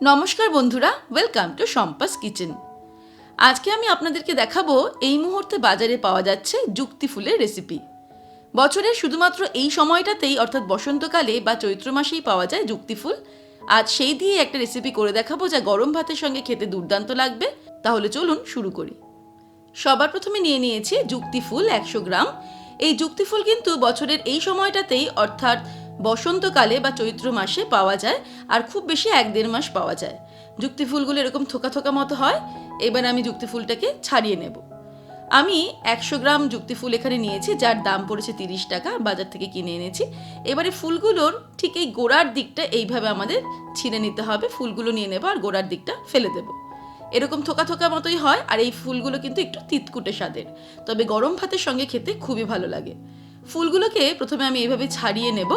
নমস্কার বন্ধুরা, welcome to Shampa's kitchen. আজকে আমি আপনাদেরকে দেখাবো এই মুহূর্তে বাজারে পাওয়া যাচ্ছে যুক্তি ফুলের রেসিপি। বছরের শুধুমাত্র এই সময়টাতেই অর্থাৎ বসন্তকালে বা চৈত্র মাসেই পাওয়া যায় যুক্তি ফুল। আজ সেই দিয়ে একটা রেসিপি করে দেখাবো যা গরম ভাতের সঙ্গে খেতে দুর্দান্ত লাগবে। তাহলে চলুন শুরু করি। সবার প্রথমে নিয়ে নিয়েছি যুক্তি ফুল 100 গ্রাম। এই যুক্তি ফুল কিন্তু বছরের এই সময়টাতেই অর্থাৎ বসন্তকালে বা চৈত্র মাসে পাওয়া যায়, আর খুব বেশি 1-1.5 মাস পাওয়া যায়। যুক্তি ফুলগুলো এরকম থোকা থোকা মতো হয়। এবার আমি যুক্তি ফুলটাকে ছাড়িয়ে নেব। আমি 100 গ্রাম যুক্তি ফুল এখানে নিয়েছি, যার দাম পড়েছে 30 টাকা, বাজার থেকে কিনে এনেছি। এবারে ফুলগুলোর ঠিক এই গোড়ার দিকটা এইভাবে আমাদের ছিঁড়ে নিতে হবে। ফুলগুলো নিয়ে নেব আর গোড়ার দিকটা ফেলে দেবো। এরকম থোকা থোকা মতোই হয়, আর এই ফুলগুলো কিন্তু একটু তিতকুটে স্বাদের, তবে গরম ভাতের সঙ্গে খেতে খুবই ভালো লাগে। ফুলগুলোকে প্রথমে আমি এইভাবে ছাড়িয়ে নেব।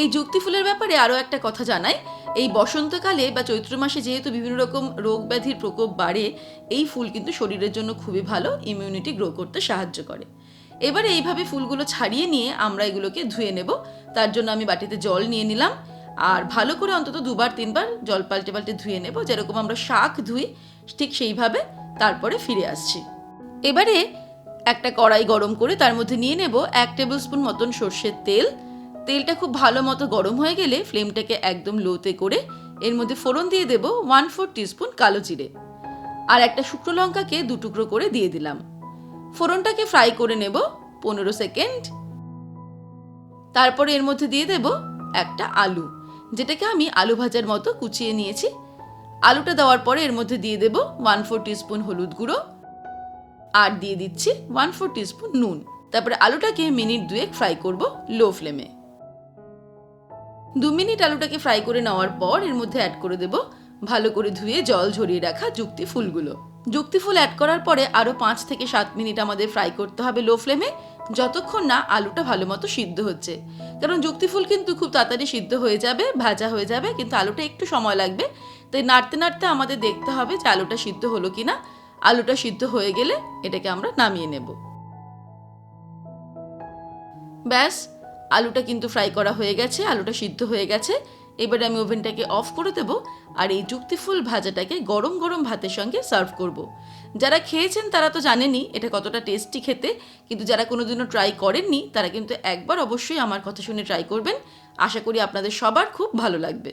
এই যুক্তি ফুলের ব্যাপারে আরও একটা কথা জানাই, এই বসন্তকালে বা চৈত্র মাসে যেহেতু বিভিন্ন রকম রোগ ব্যাধির প্রকোপ বাড়ে, এই ফুল কিন্তু শরীরের জন্য খুবই ভালো, ইমিউনিটি গ্রো করতে সাহায্য করে। এবারে এইভাবে ফুলগুলো ছাড়িয়ে নিয়ে আমরা এগুলোকে ধুয়ে নেব। তার জন্য আমি বাটিতে জল নিয়ে নিলাম, আর ভালো করে অন্তত 2-3 বার জল পাল্টে পাল্টে ধুয়ে নেব, যেরকম আমরা শাক ধুই ঠিক সেইভাবে। তারপরে ফিরে আসছি। এবারে একটা কড়াই গরম করে তার মধ্যে নিয়ে নেব 1 টেবিল স্পুন মতন সর্ষের তেল। তেলটা খুব ভালো মতো গরম হয়ে গেলে ফ্লেমটাকে একদম লোতে করে এর মধ্যে ফোড়ন দিয়ে দেব 1/4 টিস্পুন কালো জিরে, আর একটা শুকনো লঙ্কাকে 2 টুকরো করে দিয়ে দিলাম। ফোড়নটাকে ফ্রাই করে নেব 15 সেকেন্ড। তারপরে এর মধ্যে দিয়ে দেব একটা আলু, যেটাকে আমি আলু ভাজার মতো কুচিয়ে নিয়েছি। আলুটা দেওয়ার পরে এর মধ্যে দিয়ে দেব 1/4 টিস্পুন হলুদ গুঁড়ো, আর দিয়ে দিচ্ছি 1/4 টিস্পুন নুন। তারপরে আলুটাকে মিনিট 2 ফ্রাই করব লো ফ্লেমে। 2 মিনিট আলুটাকে ফ্রাই করে নেওয়ার পর এর মধ্যে অ্যাড করে দেব ভালো করে ধুয়ে জল ঝরিয়ে রাখা যুক্তি ফুলগুলো। যুক্তি ফুল অ্যাড করার পরে আরও 5 থেকে 7 মিনিট আমাদের ফ্রাই করতে হবে লো ফ্লেমে, যতক্ষণ না আলুটা ভালো মতো সিদ্ধ হচ্ছে। কারণ যুক্তি ফুল কিন্তু খুব তাড়াতাড়ি সিদ্ধ হয়ে যাবে, ভাজা হয়ে যাবে, কিন্তু আলুটা একটু সময় লাগবে। তাই নাড়তে নাড়তে আমাদের দেখতে হবে যে আলুটা সিদ্ধ হলো কিনা। আলুটা সিদ্ধ হয়ে গেলে এটাকে আমরা নামিয়ে নেব। ব্যাস, আলুটা কিন্তু ফ্রাই করা হয়ে গেছে, আলুটা সিদ্ধ হয়ে গেছে। এবারে আমি ওভেনটাকে অফ করে দেব, আর এই যুক্তি ফুল ভাজাটাকে গরম গরম ভাতের সঙ্গে সার্ভ করব। যারা খেয়েছেন তারা তো জানেনই এটা কতটা টেস্টি খেতে, কিন্তু যারা কোনোদিনও ট্রাই করেননি তারা কিন্তু একবার অবশ্যই আমার কথা শুনে ট্রাই করবেন। আশা করি আপনাদের সবার খুব ভালো লাগবে।